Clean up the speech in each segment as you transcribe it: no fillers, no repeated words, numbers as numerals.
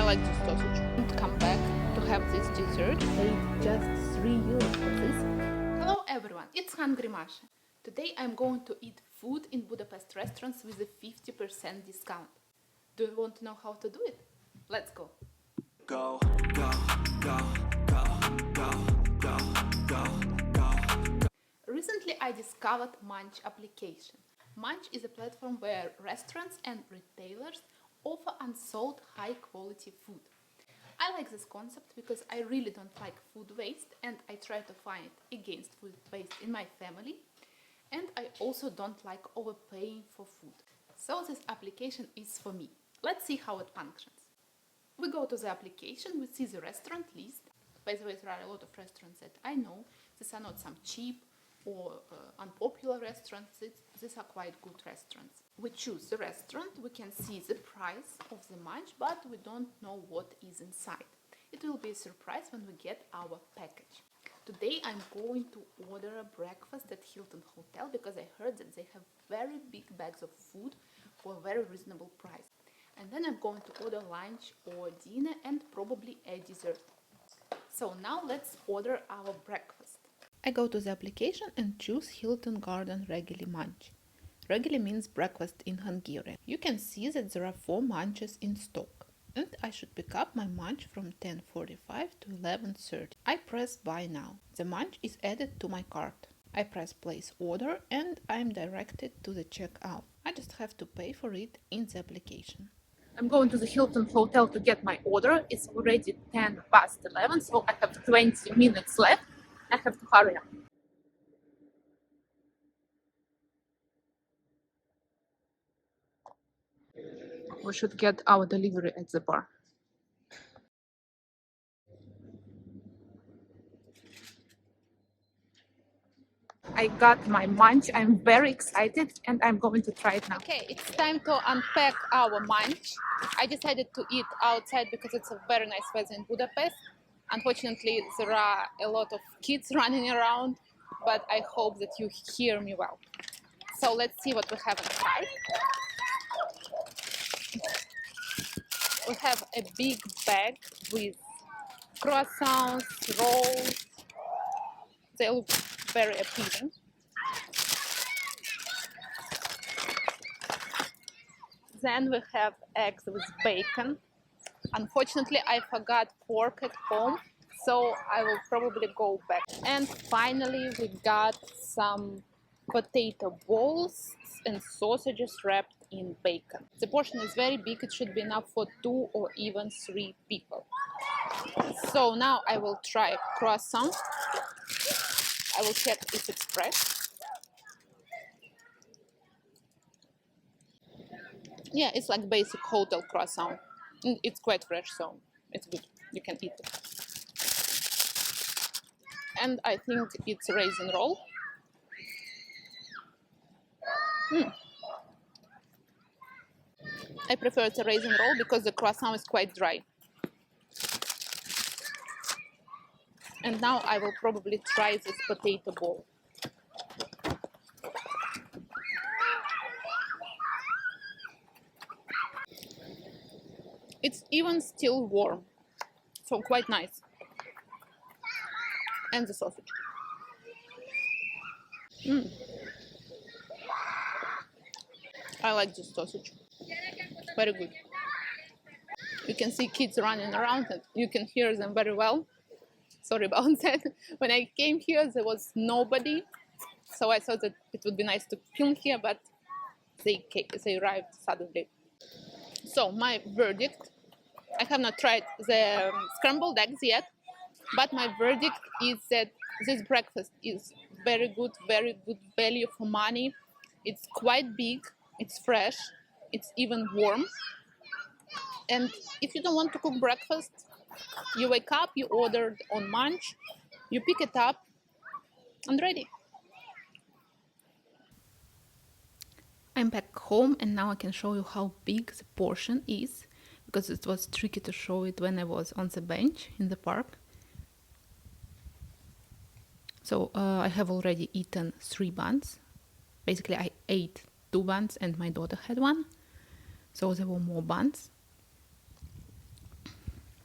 like this sausage. And come back to have this dessert. Paid just €3 for this. Hello everyone, it's Hungry Masha. Today I'm going to eat food in Budapest restaurants with a 50% discount. Do you want to know how to do it? Let's go. Go, go, go, go, go, go, go, go. Recently I discovered Munch application. Munch is a platform where restaurants and retailers offer unsold high-quality food. I like this concept because I really don't like food waste and I try to fight against food waste in my family, and I also don't like overpaying for food. So this application is for me. Let's see how it functions. We go to the application, we see the restaurant list. By the way, there are a lot of restaurants that I know. These are not some cheap or unpopular restaurants. These are quite good restaurants. We choose the restaurant, we can see the price of the Munch, but we don't know what is inside. It will be a surprise when we get our package. Today I'm going to order a breakfast at Hilton Hotel because I heard that they have very big bags of food for a very reasonable price. And then I'm going to order lunch or dinner and probably a dessert. So now let's order our breakfast. I go to the application and choose Hilton Garden Munch. Regeli means breakfast in Hungarian. You can see that there are 4 munches in stock, and I should pick up my munch from 10:45 to 11:30. I press buy now. The munch is added to my cart. I press place order and I'm directed to the checkout. I just have to pay for it in the application. I'm going to the Hilton Hotel to get my order. It's already 11:10, so I have 20 minutes left. I have to hurry up. We should get our delivery at the bar. I got my munch. I'm very excited and I'm going to try it now. Okay, it's time to unpack our munch. I decided to eat outside because it's a very nice weather in Budapest. Unfortunately, there are a lot of kids running around, but I hope that you hear me well. So let's see what we have inside. We have a big bag with croissants, rolls. They look very appealing. Then we have eggs with bacon. Unfortunately, I forgot pork at home, so I will probably go back. And finally, we got some potato balls and sausages wrapped in bacon. The portion is very big. It should be enough for 2 or even 3 people. So now I will try croissant. I will check if it's fresh. Yeah, it's like basic hotel croissant. It's quite fresh, so it's good. You can eat it. And I think it's raisin roll. I prefer the raisin roll because the croissant is quite dry. And now I will probably try this potato ball. It's even still warm, so quite nice. And the sausage. I like this sausage. Very good. You can see kids running around and you can hear them very well. Sorry about that. When I came here, there was nobody, so I thought that it would be nice to film here, but they arrived suddenly. So my verdict, I have not tried the scrambled eggs yet, but my verdict is that this breakfast is very good value for money. It's quite big, it's fresh, it's even warm. And if you don't want to cook breakfast, you wake up, you ordered on Munch, you pick it up, and ready. I'm back home and now I can show you how big the portion is, because it was tricky to show it when I was on the bench in the park. So I have already eaten 3 buns. Basically I ate 2 buns and my daughter had 1. So there were more buns.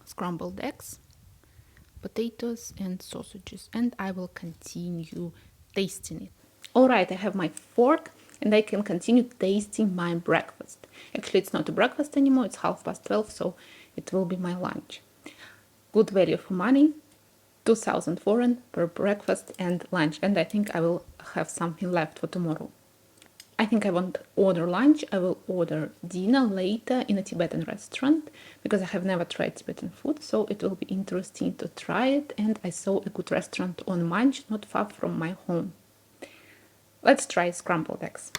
scrambled eggs, potatoes and sausages, and I will continue tasting it. Alright, I have my fork and I can continue tasting my breakfast. Actually, it's not a breakfast anymore, it's 12:30, so it will be my lunch. Good value for money, 2000 foreign per breakfast and lunch, and I think I will have something left for tomorrow. I think I won't order lunch, I will order dinner later in a Tibetan restaurant because I have never tried Tibetan food, so it will be interesting to try it, and I saw a good restaurant on Munch not far from my home. Let's try scrambled eggs.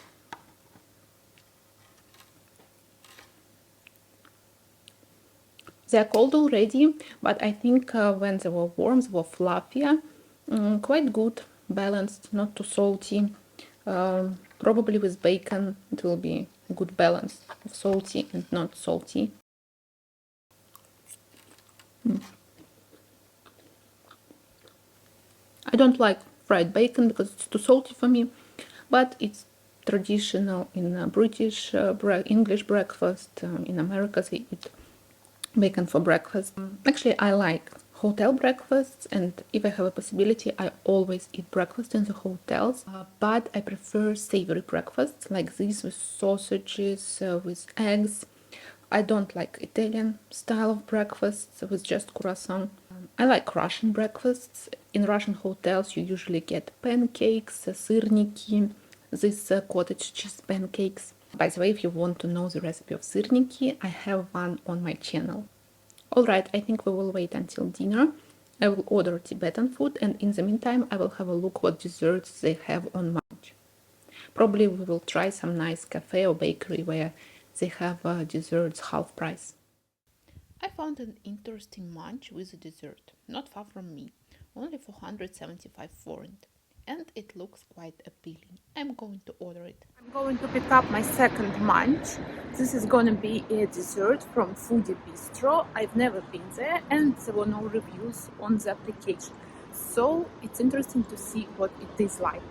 They are cold already, but I think when they were warm, they were fluffier, quite good, balanced, not too salty. Probably with bacon it will be a good balance of salty and not salty. I don't like fried bacon because it's too salty for me, but it's traditional in British English breakfast. In America they eat bacon for breakfast. Actually, I like hotel breakfasts, and if I have a possibility, I always eat breakfast in the hotels. But I prefer savory breakfasts like this with sausages, with eggs. I don't like Italian style of breakfasts with just croissant. I like Russian breakfasts. In Russian hotels, you usually get pancakes, sырники, these cottage cheese pancakes. By the way, if you want to know the recipe of sырники, I have one on my channel. Alright, I think we will wait until dinner. I will order Tibetan food, and in the meantime I will have a look what desserts they have on Munch. Probably we will try some nice cafe or bakery where they have desserts half price. I found an interesting Munch with a dessert, not far from me, only 475 forint. And it looks quite appealing. I'm going to order it. I'm going to pick up my second Munch. This is gonna be a dessert from Foodie Bistro. I've never been there and there were no reviews on the application. So it's interesting to see what it is like.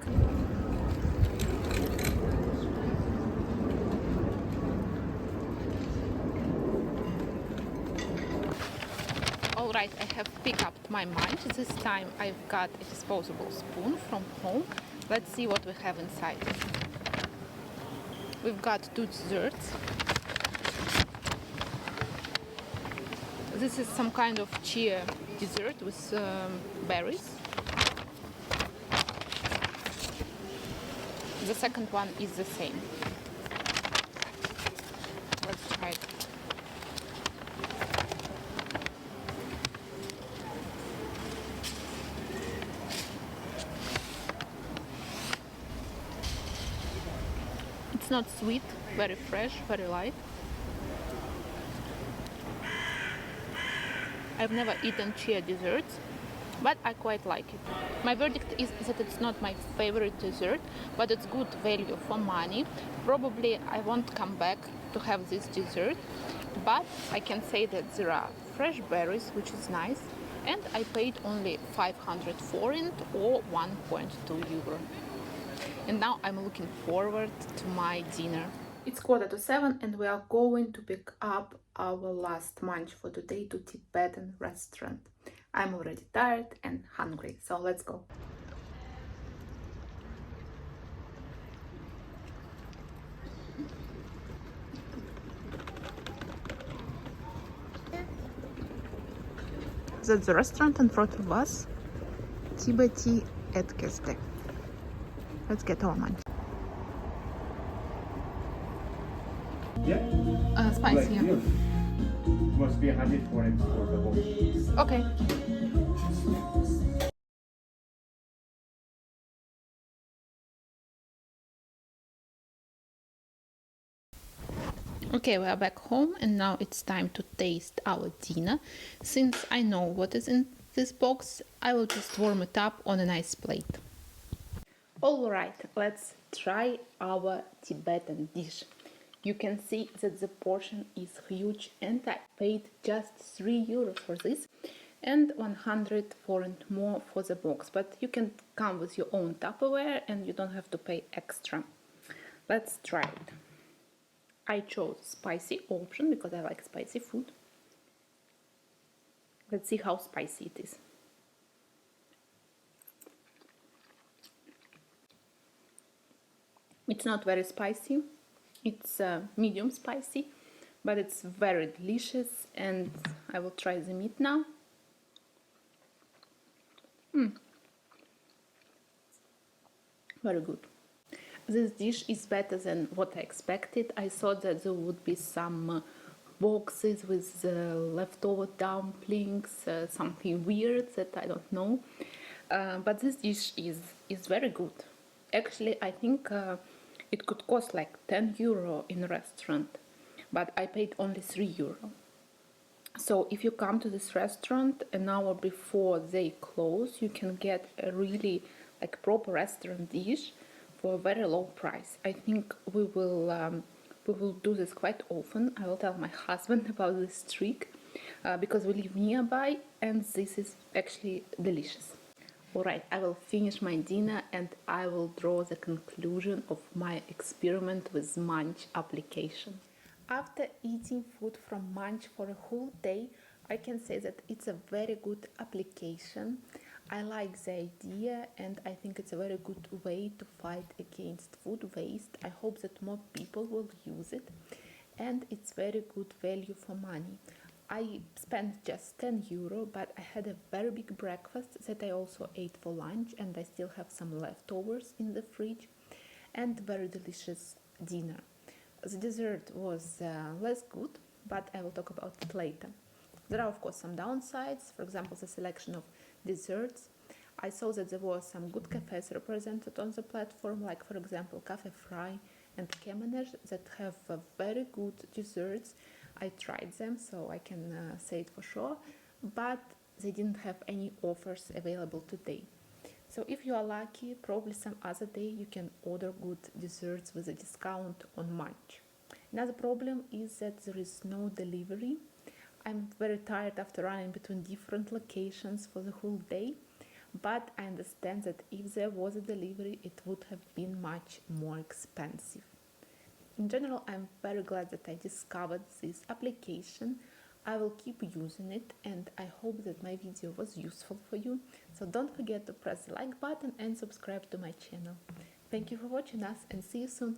Alright, I have picked up my Munch. This time I've got a disposable spoon from home. Let's see what we have inside. We've got two desserts. This is some kind of chia dessert with berries. The second one is the same. Let's try it. It's not sweet, very fresh, very light. I've never eaten chia desserts, but I quite like it. My verdict is that it's not my favorite dessert, but it's good value for money. Probably I won't come back to have this dessert, but I can say that there are fresh berries, which is nice, and I paid only 500 forint or 1.2 euro. And now I'm looking forward to my dinner. It's 6:45 and we are going to pick up our last Munch for today to Tibetan restaurant. I'm already tired and hungry, so let's go. That's the restaurant in front of us. Tibetan etkesti. Let's get our Munch. Yeah. Spicy. Like, must be 100 forint for the whole. Okay. Okay, we are back home and now it's time to taste our dinner. Since I know what is in this box, I will just warm it up on a nice plate. Alright, let's try our Tibetan dish. You can see that the portion is huge and I paid just 3 euros for this and 100 forint more for the box. But you can come with your own Tupperware and you don't have to pay extra. Let's try it. I chose spicy option because I like spicy food. Let's see how spicy it is. It's not very spicy, it's medium spicy, but it's very delicious, and I will try the meat now. Very good. This dish is better than what I expected. I thought that there would be some boxes with leftover dumplings, something weird that I don't know. But this dish is very good. Actually, I think it could cost like 10 euro in a restaurant, but I paid only 3 euro. So if you come to this restaurant an hour before they close, you can get a really like proper restaurant dish for a very low price. I think we will do this quite often. I will tell my husband about this trick because we live nearby, and this is actually delicious. Alright, I will finish my dinner and I will draw the conclusion of my experiment with Munch application. After eating food from Munch for a whole day, I can say that it's a very good application. I like the idea, and I think it's a very good way to fight against food waste. I hope that more people will use it, and it's very good value for money. I spent just 10 euro, but I had a very big breakfast that I also ate for lunch, and I still have some leftovers in the fridge, and very delicious dinner. The dessert was less good, but I will talk about it later. There are of course some downsides, for example the selection of desserts. I saw that there were some good cafes represented on the platform, like for example Cafe Fry and Kemenez, that have very good desserts. I tried them, so I can say it for sure, but they didn't have any offers available today. So if you are lucky, probably some other day you can order good desserts with a discount on Munch. Another problem is that there is no delivery. I'm very tired after running between different locations for the whole day, but I understand that if there was a delivery, it would have been much more expensive. In general, I'm very glad that I discovered this application. I will keep using it, and I hope that my video was useful for you. So don't forget to press the like button and subscribe to my channel. Thank you for watching us, and see you soon.